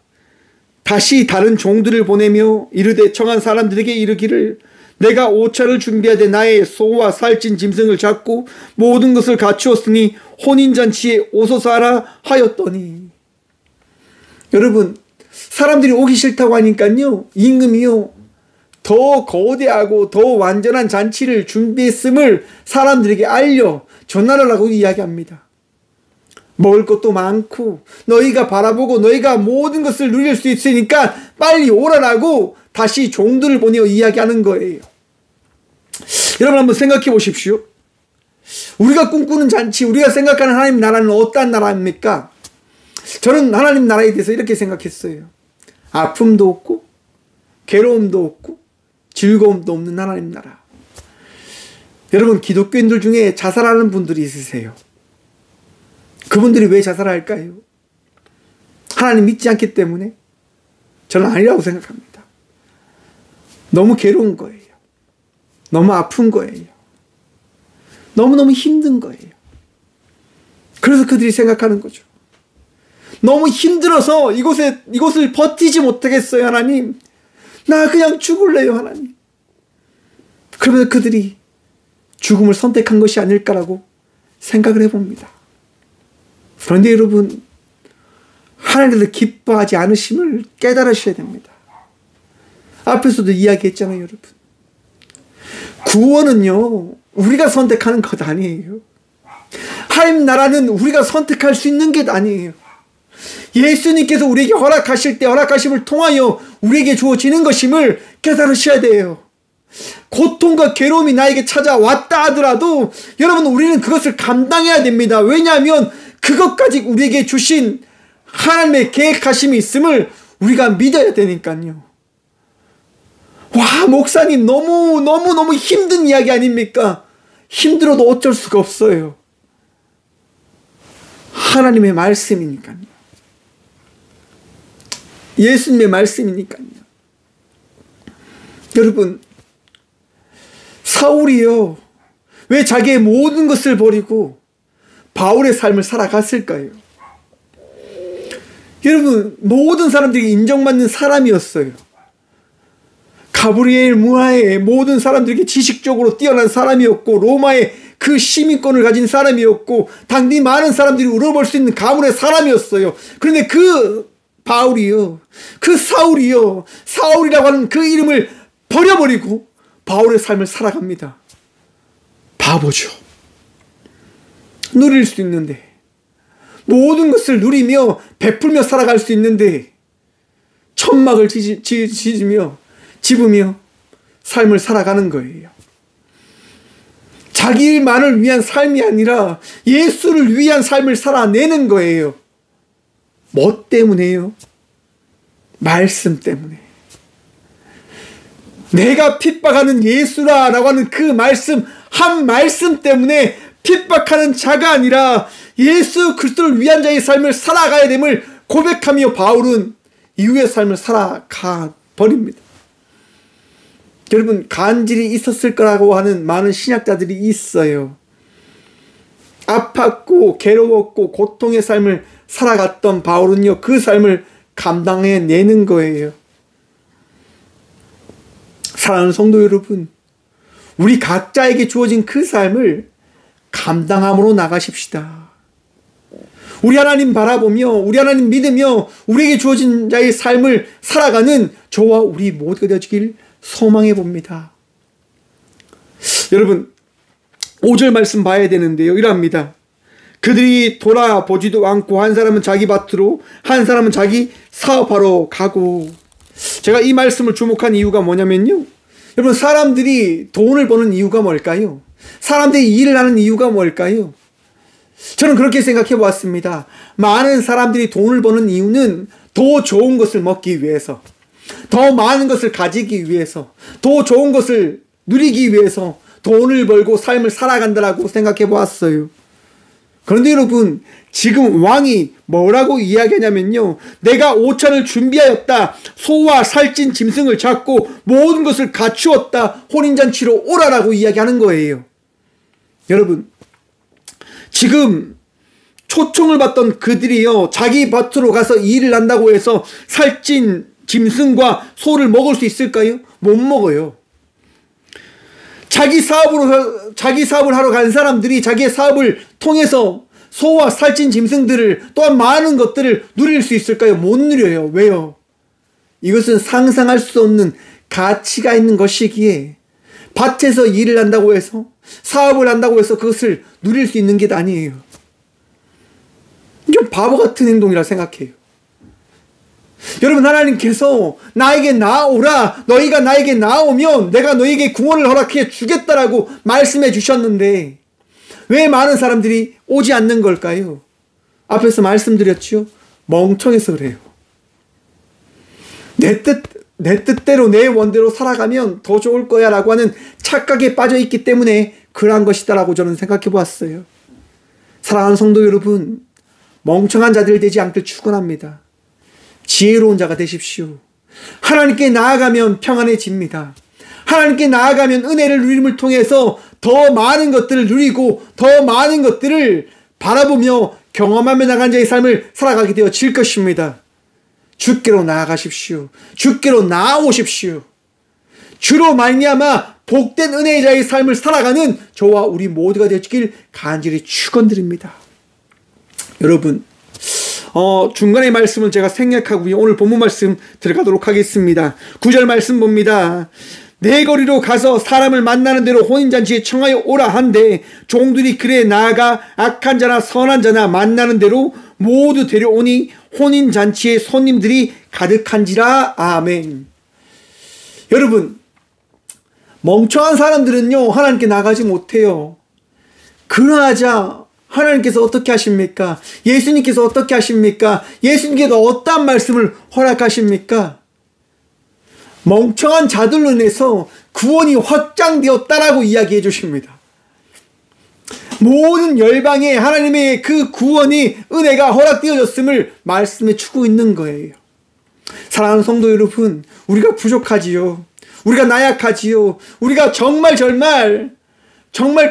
다시 다른 종들을 보내며 이르되 청한 사람들에게 이르기를 내가 오차를 준비하되 나의 소와 살찐 짐승을 잡고 모든 것을 갖추었으니 혼인잔치에 오소서 하라 하였더니. 여러분, 사람들이 오기 싫다고 하니까요 임금이요 더 거대하고 더 완전한 잔치를 준비했음을 사람들에게 알려 전하라고 이야기합니다. 먹을 것도 많고 너희가 바라보고 너희가 모든 것을 누릴 수 있으니까 빨리 오라라고 다시 종들을 보내어 이야기하는 거예요. 여러분 한번 생각해 보십시오. 우리가 꿈꾸는 잔치, 우리가 생각하는 하나님 나라는 어떠한 나라입니까? 저는 하나님 나라에 대해서 이렇게 생각했어요. 아픔도 없고 괴로움도 없고 즐거움도 없는 하나님 나라. 여러분, 기독교인들 중에 자살하는 분들이 있으세요. 그분들이 왜 자살할까요? 하나님 믿지 않기 때문에? 저는 아니라고 생각합니다. 너무 괴로운 거예요. 너무 아픈 거예요. 너무너무 힘든 거예요. 그래서 그들이 생각하는 거죠. 너무 힘들어서 이곳을 버티지 못하겠어요, 하나님. 나 그냥 죽을래요, 하나님. 그러면서 그들이 죽음을 선택한 것이 아닐까라고 생각을 해봅니다. 그런데 여러분, 하나님께서 기뻐하지 않으심을 깨달으셔야 됩니다. 앞에서도 이야기했잖아요, 여러분. 구원은요 우리가 선택하는 것 아니에요. 하나님 나라는 우리가 선택할 수 있는 게 아니에요. 예수님께서 우리에게 허락하실 때 허락하심을 통하여 우리에게 주어지는 것임을 깨달으셔야 돼요. 고통과 괴로움이 나에게 찾아왔다 하더라도 여러분, 우리는 그것을 감당해야 됩니다. 왜냐하면 그것까지 우리에게 주신 하나님의 계획하심이 있음을 우리가 믿어야 되니까요. 와, 목사님 너무 힘든 이야기 아닙니까? 힘들어도 어쩔 수가 없어요. 하나님의 말씀이니까요. 예수님의 말씀이니까요. 여러분, 사울이요 왜 자기의 모든 것을 버리고 바울의 삶을 살아갔을까요? 여러분, 모든 사람들이 인정받는 사람이었어요. 가브리엘 문화의 모든 사람들에게 지식적으로 뛰어난 사람이었고 로마의 그 시민권을 가진 사람이었고 당시 많은 사람들이 울어볼 수 있는 가문의 사람이었어요. 그런데 그 바울이요, 그 사울이요, 사울이라고 하는 그 이름을 버려버리고 바울의 삶을 살아갑니다. 바보죠. 누릴 수 있는데, 모든 것을 누리며 베풀며 살아갈 수 있는데 천막을 집으며 삶을 살아가는 거예요. 자기만을 위한 삶이 아니라 예수를 위한 삶을 살아내는 거예요. 뭐 때문에요? 말씀 때문에. 내가 핍박하는 예수라라고 하는 그 말씀, 한 말씀 때문에 핍박하는 자가 아니라 예수 그리스도를 위한 자의 삶을 살아가야 됨을 고백하며 바울은 이후의 삶을 살아가 버립니다. 여러분, 간질이 있었을 거라고 하는 많은 신학자들이 있어요. 아팠고 괴로웠고 고통의 삶을 살아갔던 바울은요, 그 삶을 감당해내는 거예요. 사랑하는 성도 여러분, 우리 각자에게 주어진 그 삶을 감당함으로 나가십시다. 우리 하나님 바라보며, 우리 하나님 믿으며 우리에게 주어진 자의 삶을 살아가는 저와 우리 모두가 되어지길 소망해 봅니다. 여러분, 5절 말씀 봐야 되는데요, 이랍니다. 그들이 돌아보지도 않고 한 사람은 자기 밭으로, 한 사람은 자기 사업하러 가고. 제가 이 말씀을 주목한 이유가 뭐냐면요, 여러분, 사람들이 돈을 버는 이유가 뭘까요? 사람들이 일을 하는 이유가 뭘까요? 저는 그렇게 생각해 보았습니다. 많은 사람들이 돈을 버는 이유는 더 좋은 것을 먹기 위해서, 더 많은 것을 가지기 위해서, 더 좋은 것을 누리기 위해서 돈을 벌고 삶을 살아간다라고 생각해 보았어요. 그런데 여러분, 지금 왕이 뭐라고 이야기하냐면요, 내가 오찬을 준비하였다, 소와 살찐 짐승을 잡고 모든 것을 갖추었다, 혼인잔치로 오라라고 이야기하는 거예요. 여러분, 지금 초청을 받던 그들이요, 자기 밭으로 가서 일을 한다고 해서 살찐 짐승과 소를 먹을 수 있을까요? 못 먹어요. 자기 사업을 하러 간 사람들이 자기의 사업을 통해서 소와 살찐 짐승들을, 또한 많은 것들을 누릴 수 있을까요? 못 누려요. 왜요? 이것은 상상할 수 없는 가치가 있는 것이기에, 밭에서 일을 한다고 해서, 사업을 한다고 해서 그것을 누릴 수 있는 게 아니에요. 좀 바보 같은 행동이라 생각해요. 여러분, 하나님께서 나에게 나아오라, 너희가 나에게 나아오면 내가 너희에게 구원을 허락해 주겠다라고 말씀해 주셨는데 왜 많은 사람들이 오지 않는 걸까요? 앞에서 말씀드렸죠. 멍청해서 그래요. 내 뜻대로 내 원대로 살아가면 더 좋을 거야 라고 하는 착각에 빠져 있기 때문에 그러한 것이다라고 저는 생각해 보았어요. 사랑하는 성도 여러분, 멍청한 자들 되지 않길 축원합니다. 지혜로운 자가 되십시오. 하나님께 나아가면 평안해집니다. 하나님께 나아가면 은혜를 누림을 통해서 더 많은 것들을 누리고 더 많은 것들을 바라보며 경험하며 나간 자의 삶을 살아가게 되어질 것입니다. 주께로 나아가십시오. 주께로 나아오십시오. 주로 말미암아 복된 은혜의 자의 삶을 살아가는 저와 우리 모두가 되어지길 간절히 축원드립니다. 여러분, 중간의 말씀은 제가 생략하고요, 오늘 본문 말씀 들어가도록 하겠습니다. 9절 말씀 봅니다. 내 거리로 가서 사람을 만나는 대로 혼인잔치에 청하여 오라 한데 종들이 그래 나아가 악한 자나 선한 자나 만나는 대로 모두 데려오니 혼인잔치에 손님들이 가득한지라. 아멘. 여러분, 멍청한 사람들은요, 하나님께 나가지 못해요. 그러하자 하나님께서 어떻게 하십니까? 예수님께서 어떻게 하십니까? 예수님께서 어떠한 말씀을 허락하십니까? 멍청한 자들로 인해서 구원이 확장되었다라고 이야기해 주십니다. 모든 열방에 하나님의 그 구원이, 은혜가 허락되어졌음을 말씀해 주고 있는 거예요. 사랑하는 성도 여러분, 우리가 부족하지요. 우리가 나약하지요. 우리가 정말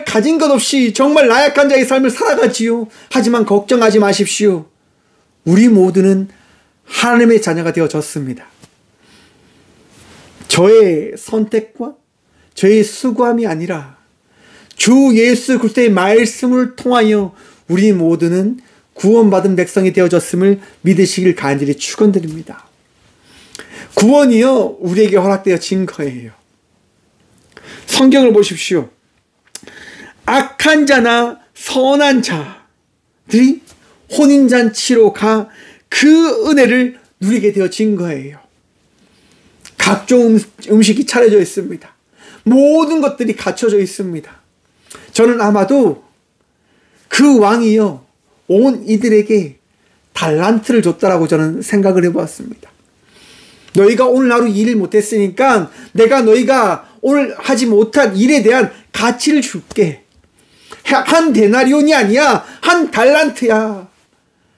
가진 것 없이 정말 나약한 자의 삶을 살아가지요. 하지만 걱정하지 마십시오. 우리 모두는 하나님의 자녀가 되어졌습니다. 저의 선택과 저의 수고함이 아니라 주 예수 그리스도의 말씀을 통하여 우리 모두는 구원받은 백성이 되어졌음을 믿으시길 간절히 축원드립니다. 구원이요, 우리에게 허락되어진 거예요. 성경을 보십시오. 악한 자나 선한 자들이 혼인잔치로 가 그 은혜를 누리게 되어진 거예요. 각종 음식이 차려져 있습니다. 모든 것들이 갖춰져 있습니다. 저는 아마도 그 왕이요, 온 이들에게 달란트를 줬다라고 저는 생각을 해보았습니다. 너희가 오늘 하루 일을 못했으니까 내가 너희가 오늘 하지 못한 일에 대한 가치를 줄게. 한 데나리온이 아니야, 한 달란트야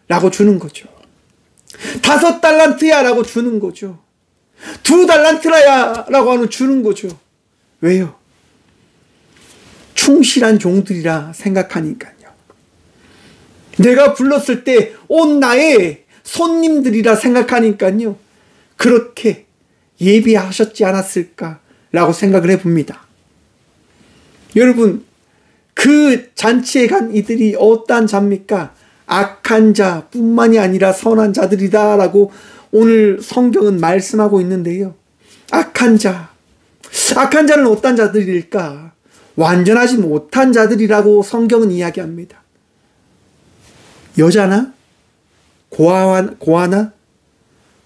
라고 주는 거죠. 5달란트야 라고 주는 거죠. 2달란트라야 라고 하는 주는 거죠. 왜요? 충실한 종들이라 생각하니까요. 내가 불렀을 때 온 나의 손님들이라 생각하니까요, 그렇게 예비하셨지 않았을까라고 생각을 해봅니다. 여러분, 그 잔치에 간 이들이 어떠한 자입니까? 악한 자뿐만이 아니라 선한 자들이다라고 오늘 성경은 말씀하고 있는데요. 악한 자는 어떤 자들일까? 완전하지 못한 자들이라고 성경은 이야기합니다. 여자나 고아나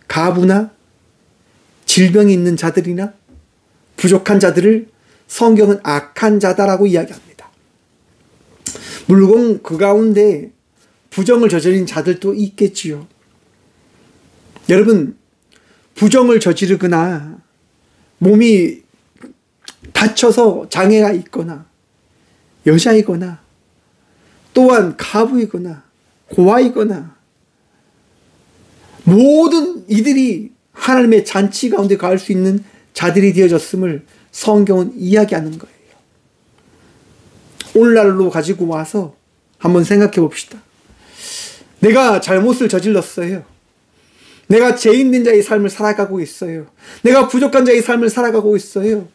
가부나 질병이 있는 자들이나 부족한 자들을 성경은 악한 자다라고 이야기합니다. 물론 그 가운데 부정을 저지른 자들도 있겠지요. 여러분, 부정을 저지르거나 몸이 다쳐서 장애가 있거나 여자이거나 또한 가부이거나 고아이거나 모든 이들이 하나님의 잔치 가운데 갈 수 있는 자들이 되어졌음을 성경은 이야기하는 거예요. 오늘날로 가지고 와서 한번 생각해 봅시다. 내가 잘못을 저질렀어요. 내가 죄 있는 자의 삶을 살아가고 있어요. 내가 부족한 자의 삶을 살아가고 있어요.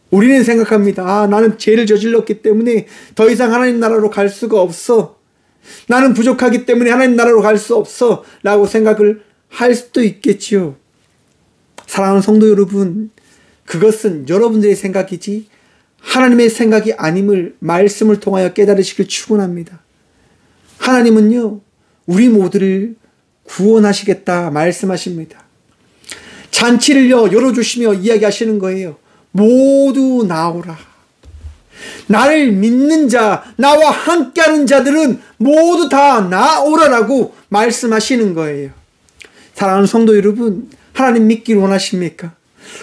우리는 생각합니다. 나는 죄를 저질렀기 때문에 더 이상 하나님 나라로 갈 수가 없어. 나는 부족하기 때문에 하나님 나라로 갈 수 없어 라고 생각을 할 수도 있겠지요. 사랑하는 성도 여러분, 그것은 여러분들의 생각이지 하나님의 생각이 아님을 말씀을 통하여 깨달으시길 축원합니다. 하나님은요, 우리 모두를 구원하시겠다 말씀하십니다. 잔치를요 열어주시며 이야기하시는 거예요. 모두 나오라. 나를 믿는 자, 나와 함께하는 자들은 모두 다 나오라라고 말씀하시는 거예요. 사랑하는 성도 여러분, 하나님 믿기를 원하십니까?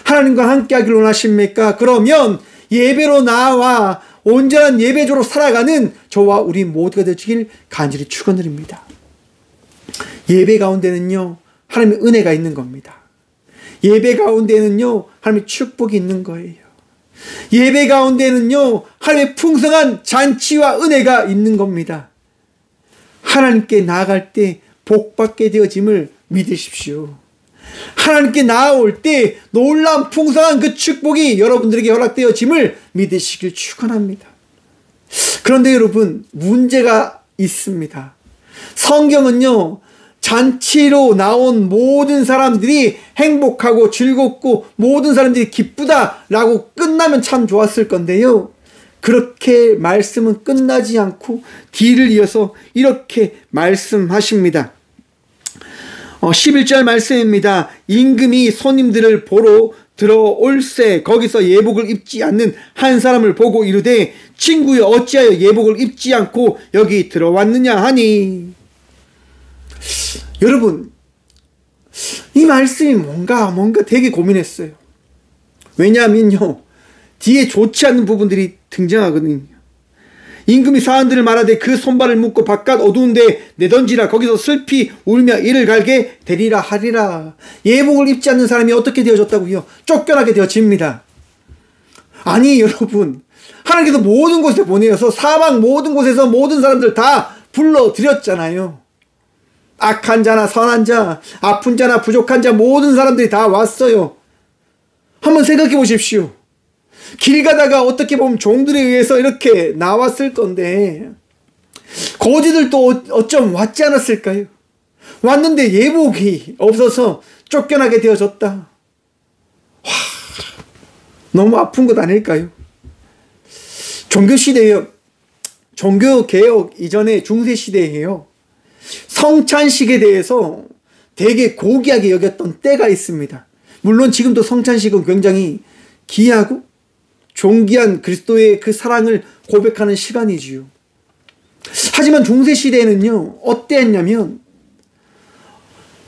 하나님과 함께하기를 원하십니까? 그러면 예배로 나와 온전한 예배조로 살아가는 저와 우리 모두가 되시길 간절히 축원드립니다. 예배 가운데는요, 하나님의 은혜가 있는 겁니다. 예배 가운데는요, 하나님의 축복이 있는 거예요. 예배 가운데는요, 하나님의 풍성한 잔치와 은혜가 있는 겁니다. 하나님께 나아갈 때 복받게 되어짐을 믿으십시오. 하나님께 나아올 때 놀라운 풍성한 그 축복이 여러분들에게 허락되어짐을 믿으시길 축원합니다. 그런데 여러분, 문제가 있습니다. 성경은요, 잔치로 나온 모든 사람들이 행복하고 즐겁고 모든 사람들이 기쁘다라고 끝나면 참 좋았을 건데요, 그렇게 말씀은 끝나지 않고 뒤를 이어서 이렇게 말씀하십니다. 11절 말씀입니다. 임금이 손님들을 보러 들어올새 거기서 예복을 입지 않는 한 사람을 보고 이르되 친구여 어찌하여 예복을 입지 않고 여기 들어왔느냐 하니. 여러분, 이 말씀이 뭔가 되게 고민했어요. 왜냐하면요, 뒤에 좋지 않은 부분들이 등장하거든요. 임금이 사람들을 말하되 그 손발을 묶고 바깥 어두운 데 내던지라. 거기서 슬피 울며 이를 갈게 되리라 하리라. 예복을 입지 않는 사람이 어떻게 되어졌다고요? 쫓겨나게 되어집니다. 아니 여러분, 하나님께서 모든 곳에 보내어서 사방 모든 곳에서 모든 사람들 다 불러들였잖아요. 악한 자나 선한 자, 아픈 자나 부족한 자 모든 사람들이 다 왔어요. 한번 생각해 보십시오. 길 가다가 어떻게 보면 종들에 의해서 이렇게 나왔을 건데 거지들도 어쩜 왔지 않았을까요? 왔는데 예복이 없어서 쫓겨나게 되어졌다. 와, 너무 아픈 것 아닐까요? 종교시대예요. 종교개혁 이전에 중세시대예요. 성찬식에 대해서 되게 고귀하게 여겼던 때가 있습니다. 물론 지금도 성찬식은 굉장히 귀하고 존귀한 그리스도의 그 사랑을 고백하는 시간이지요. 하지만 중세시대에는요, 어땠냐면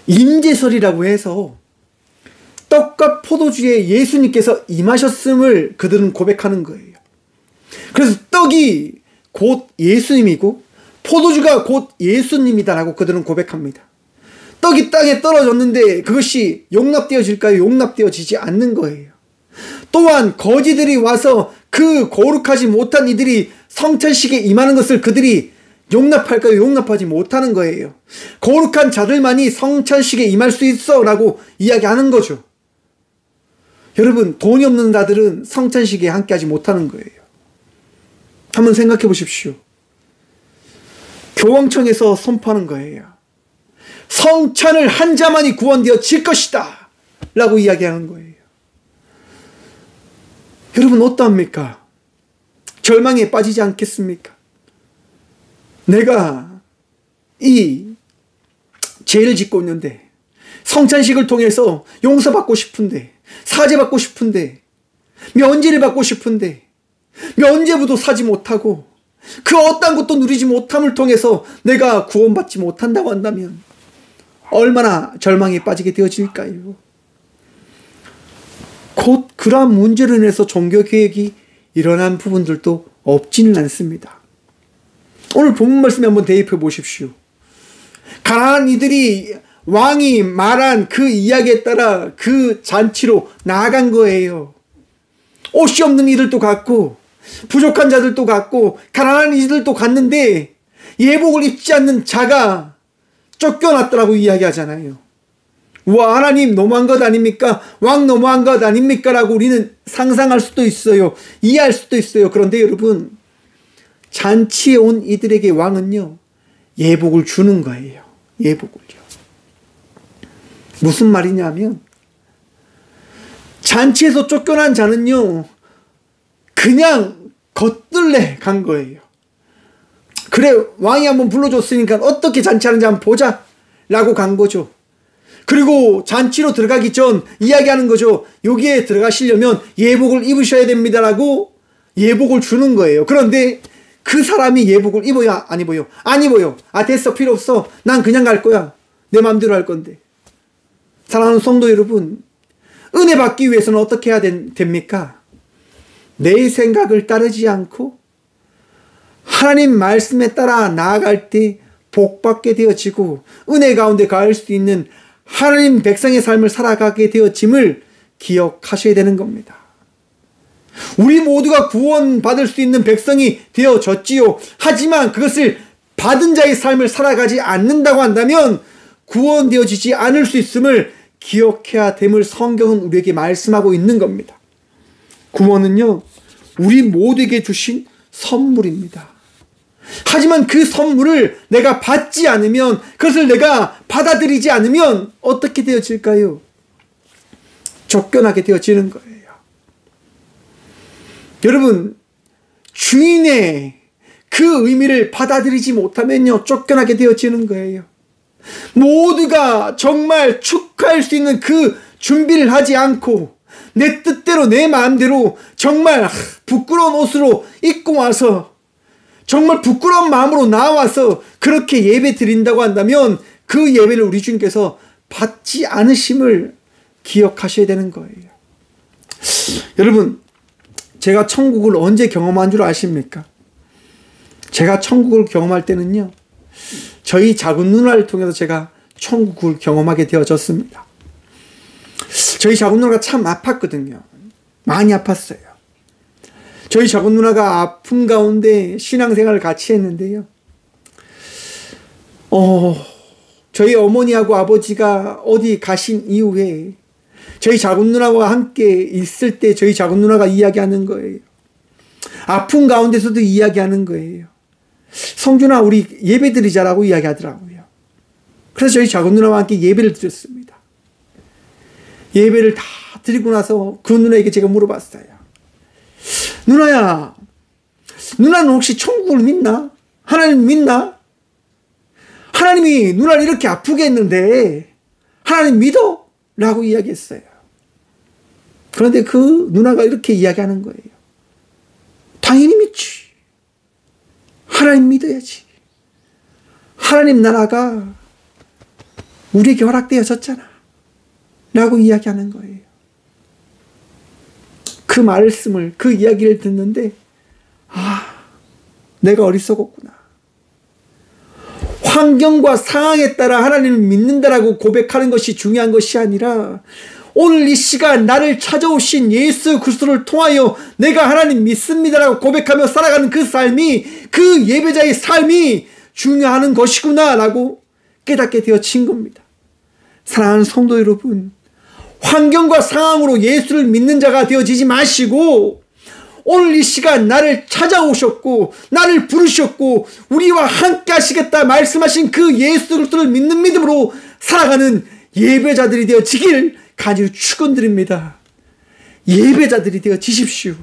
임재설이라고 해서 떡과 포도주에 예수님께서 임하셨음을 그들은 고백하는 거예요. 그래서 떡이 곧 예수님이고 포도주가 곧 예수님이다라고 그들은 고백합니다. 떡이 땅에 떨어졌는데 그것이 용납되어질까요? 용납되어지지 않는 거예요. 또한 거지들이 와서 그 거룩하지 못한 이들이 성찬식에 임하는 것을 그들이 용납할까요? 용납하지 못하는 거예요. 거룩한 자들만이 성찬식에 임할 수 있어 라고 이야기하는 거죠. 여러분, 돈이 없는 자들은 성찬식에 함께하지 못하는 거예요. 한번 생각해 보십시오. 교황청에서 선포하는 거예요. 성찬을 한 자만이 구원되어질 것이다 라고 이야기하는 거예요. 여러분, 어떠합니까? 절망에 빠지지 않겠습니까? 내가 이 죄를 짓고 있는데 성찬식을 통해서 용서받고 싶은데, 사죄받고 싶은데, 면제를 받고 싶은데 면제부도 사지 못하고 그 어떤 것도 누리지 못함을 통해서 내가 구원받지 못한다고 한다면 얼마나 절망에 빠지게 되어질까요? 곧 그러한 문제로 인해서 종교개혁이 일어난 부분들도 없지는 않습니다. 오늘 본문 말씀에 한번 대입해 보십시오. 가난한 이들이 왕이 말한 그 이야기에 따라 그 잔치로 나아간 거예요. 옷이 없는 이들도 갔고 부족한 자들도 갔고 가난한 이들도 갔는데 예복을 입지 않는 자가 쫓겨났더라고 이야기하잖아요. 와, 하나님 너무한 것 아닙니까? 왕 너무한 것 아닙니까? 라고 우리는 상상할 수도 있어요. 이해할 수도 있어요. 그런데 여러분, 잔치에 온 이들에게 왕은요, 예복을 주는 거예요. 예복을요. 무슨 말이냐면, 잔치에서 쫓겨난 자는요, 그냥 겉들래 간 거예요. 그래, 왕이 한번 불러줬으니까 어떻게 잔치하는지 한번 보자 라고 간 거죠. 그리고 잔치로 들어가기 전 이야기하는 거죠. 여기에 들어가시려면 예복을 입으셔야 됩니다라고 예복을 주는 거예요. 그런데 그 사람이 예복을 입어야 안 입어요? 안 입어요. 아, 됐어, 필요 없어, 난 그냥 갈 거야, 내 마음대로 할 건데. 사랑하는 성도 여러분, 은혜 받기 위해서는 어떻게 해야 됩니까? 내 생각을 따르지 않고 하나님 말씀에 따라 나아갈 때 복받게 되어지고 은혜 가운데 가할 수 있는 하나님 백성의 삶을 살아가게 되어짐을 기억하셔야 되는 겁니다. 우리 모두가 구원받을 수 있는 백성이 되어졌지요. 하지만 그것을 받은 자의 삶을 살아가지 않는다고 한다면 구원되어지지 않을 수 있음을 기억해야 됨을 성경은 우리에게 말씀하고 있는 겁니다. 구원은요, 우리 모두에게 주신 선물입니다. 하지만 그 선물을 내가 받지 않으면, 그것을 내가 받아들이지 않으면 어떻게 되어질까요? 쫓겨나게 되어지는 거예요. 여러분, 주인의 그 의미를 받아들이지 못하면요, 쫓겨나게 되어지는 거예요. 모두가 정말 축하할 수 있는 그 준비를 하지 않고 내 뜻대로 내 마음대로 정말 부끄러운 옷으로 입고 와서 정말 부끄러운 마음으로 나와서 그렇게 예배 드린다고 한다면 그 예배를 우리 주님께서 받지 않으심을 기억하셔야 되는 거예요. 여러분, 제가 천국을 언제 경험한 줄 아십니까? 제가 천국을 경험할 때는요, 저희 작은 누나를 통해서 제가 천국을 경험하게 되어졌습니다. 저희 작은 누나가 참 아팠거든요. 많이 아팠어요. 저희 작은 누나가 아픔 가운데 신앙생활을 같이 했는데요. 저희 어머니하고 아버지가 어디 가신 이후에 저희 작은 누나와 함께 있을 때 저희 작은 누나가 이야기하는 거예요. 아픔 가운데서도 이야기하는 거예요. 성준아, 우리 예배 드리자라고 이야기하더라고요. 그래서 저희 작은 누나와 함께 예배를 드렸습니다. 예배를 다 드리고 나서 그 누나에게 제가 물어봤어요. 누나야, 누나는 혹시 천국을 믿나? 하나님 믿나? 하나님이 누나를 이렇게 아프게 했는데 하나님 믿어? 라고 이야기했어요. 그런데 그 누나가 이렇게 이야기하는 거예요. 당연히 믿지. 하나님 믿어야지. 하나님 나라가 우리에게 허락되어졌잖아 라고 이야기하는 거예요. 그 말씀을, 그 이야기를 듣는데 내가 어리석었구나. 환경과 상황에 따라 하나님을 믿는다라고 고백하는 것이 중요한 것이 아니라 오늘 이 시간 나를 찾아오신 예수 그리스도를 통하여 내가 하나님 믿습니다라고 고백하며 살아가는 그 삶이, 그 예배자의 삶이 중요한 것이구나 라고 깨닫게 되어진 겁니다. 사랑하는 성도 여러분, 환경과 상황으로 예수를 믿는 자가 되어지지 마시고 오늘 이 시간 나를 찾아오셨고 나를 부르셨고 우리와 함께 하시겠다 말씀하신 그 예수 그리스도를 믿는 믿음으로 살아가는 예배자들이 되어지길 간절히 축원드립니다. 예배자들이 되어지십시오.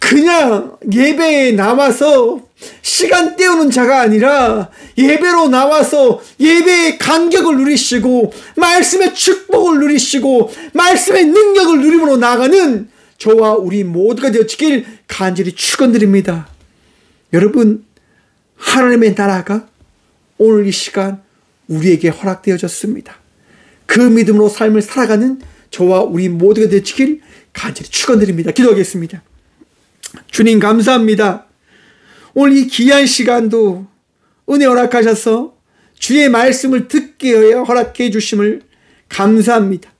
그냥 예배에 나와서 시간 때우는 자가 아니라 예배로 나와서 예배의 간격을 누리시고 말씀의 축복을 누리시고 말씀의 능력을 누림으로 나아가는 저와 우리 모두가 되어지길 간절히 축원드립니다. 여러분, 하나님의 나라가 오늘 이 시간 우리에게 허락되어졌습니다. 그 믿음으로 삶을 살아가는 저와 우리 모두가 되어지길 간절히 축원드립니다. 기도하겠습니다. 주님 감사합니다. 오늘 이 귀한 시간도 은혜 허락하셔서 주의 말씀을 듣게 허락해 주심을 감사합니다.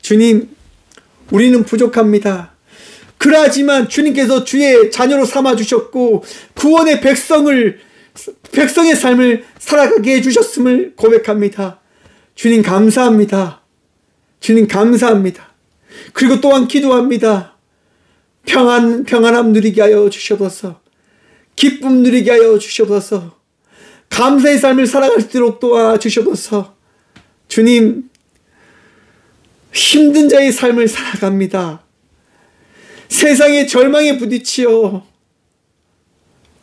주님, 우리는 부족합니다. 그러하지만 주님께서 주의 자녀로 삼아 주셨고 구원의 백성의 삶을 살아가게 해주셨음을 고백합니다. 주님 감사합니다. 주님 감사합니다. 그리고 또한 기도합니다. 평안함 누리게 하여 주셔서 기쁨 누리게 하여 주셔서 감사의 삶을 살아갈 수 있도록 도와주셔서 주님, 힘든 자의 삶을 살아갑니다. 세상의 절망에 부딪히어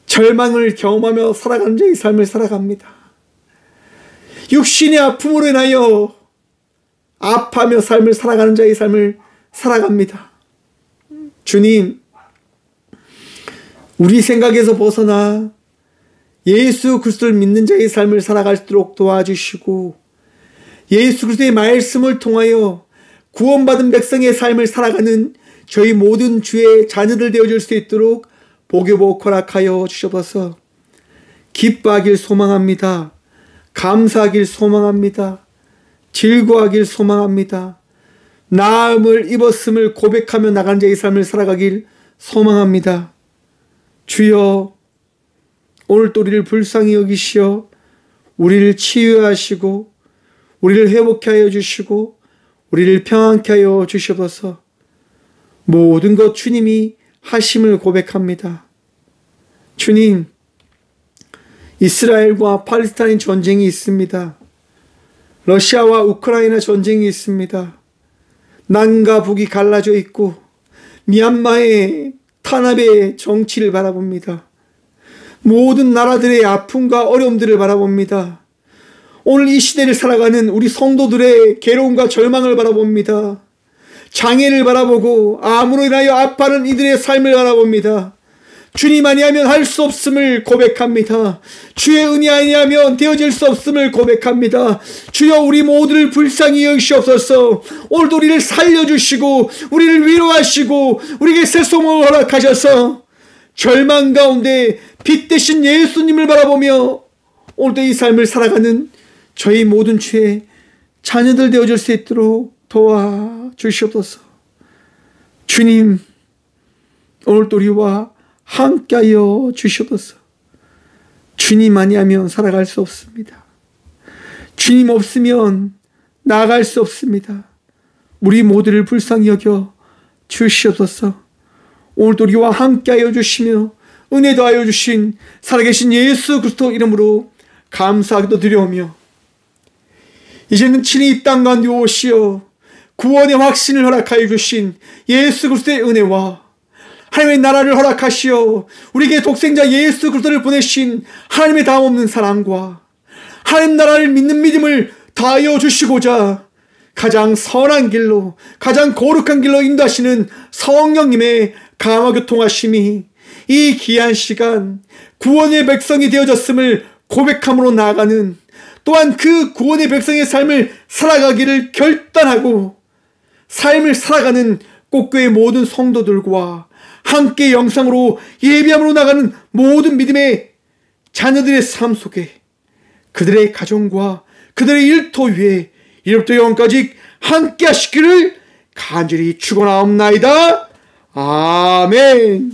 절망을 경험하며 살아가는 자의 삶을 살아갑니다. 육신의 아픔으로 인하여 아파하며 삶을 살아가는 자의 삶을 살아갑니다. 주님, 우리 생각에서 벗어나 예수 그리스도를 믿는 자의 삶을 살아갈 수 있도록 도와주시고 예수 그리스도의 말씀을 통하여 구원받은 백성의 삶을 살아가는 저희 모든 주의 자녀들 되어줄 수 있도록 복여복 허락하여 주셔서 기뻐하길 소망합니다. 감사하길 소망합니다. 즐거워하길 소망합니다. 나음을 입었음을 고백하며 나간 자의 삶을 살아가길 소망합니다. 주여, 오늘도 우리를 불쌍히 여기시어 우리를 치유하시고 우리를 회복케 하여 주시고 우리를 평안케 하여 주셔서 모든 것 주님이 하심을 고백합니다. 주님, 이스라엘과 팔레스타인 전쟁이 있습니다. 러시아와 우크라이나 전쟁이 있습니다. 남과 북이 갈라져 있고 미얀마의 탄압의 정치를 바라봅니다. 모든 나라들의 아픔과 어려움들을 바라봅니다. 오늘 이 시대를 살아가는 우리 성도들의 괴로움과 절망을 바라봅니다. 장애를 바라보고 암으로 인하여 아파하는 이들의 삶을 바라봅니다. 주님 아니하면 할 수 없음을 고백합니다. 주의 은혜 아니하면 되어질 수 없음을 고백합니다. 주여, 우리 모두를 불쌍히 여기시옵소서. 오늘도 우리를 살려주시고 우리를 위로하시고 우리에게 새 소망을 허락하셔서 절망 가운데 빛 대신 예수님을 바라보며 오늘도 이 삶을 살아가는 저희 모든 주의 자녀들 되어줄 수 있도록 도와주시옵소서. 주님, 오늘도 우리와 함께하여 주시옵소서. 주님 아니하면 살아갈 수 없습니다. 주님 없으면 나아갈 수 없습니다. 우리 모두를 불쌍히 여겨 주시옵소서. 오늘도 우리와 함께하여 주시며 은혜 더하여 주신 살아계신 예수 그리스도 이름으로 감사하기도 드려오며 이제는 친히 이 땅 가운데 오시어 구원의 확신을 허락하여 주신 예수 그리스도의 은혜와 하나님의 나라를 허락하시어 우리에게 독생자 예수 그리스도를 보내신 하나님의 다함없는 사랑과 하나님 나라를 믿는 믿음을 다하여 주시고자 가장 선한 길로 가장 거룩한 길로 인도하시는 성령님의 감화교통하심이 이 귀한 시간 구원의 백성이 되어졌음을 고백함으로 나아가는, 또한 그 구원의 백성의 삶을 살아가기를 결단하고 삶을 살아가는 꽃교회 모든 성도들과 함께 영상으로 예배함으로 나가는 모든 믿음의 자녀들의 삶 속에 그들의 가정과 그들의 일터 위에 이로부터 영원까지 함께 하시기를 간절히 축원하옵나이다. 아멘.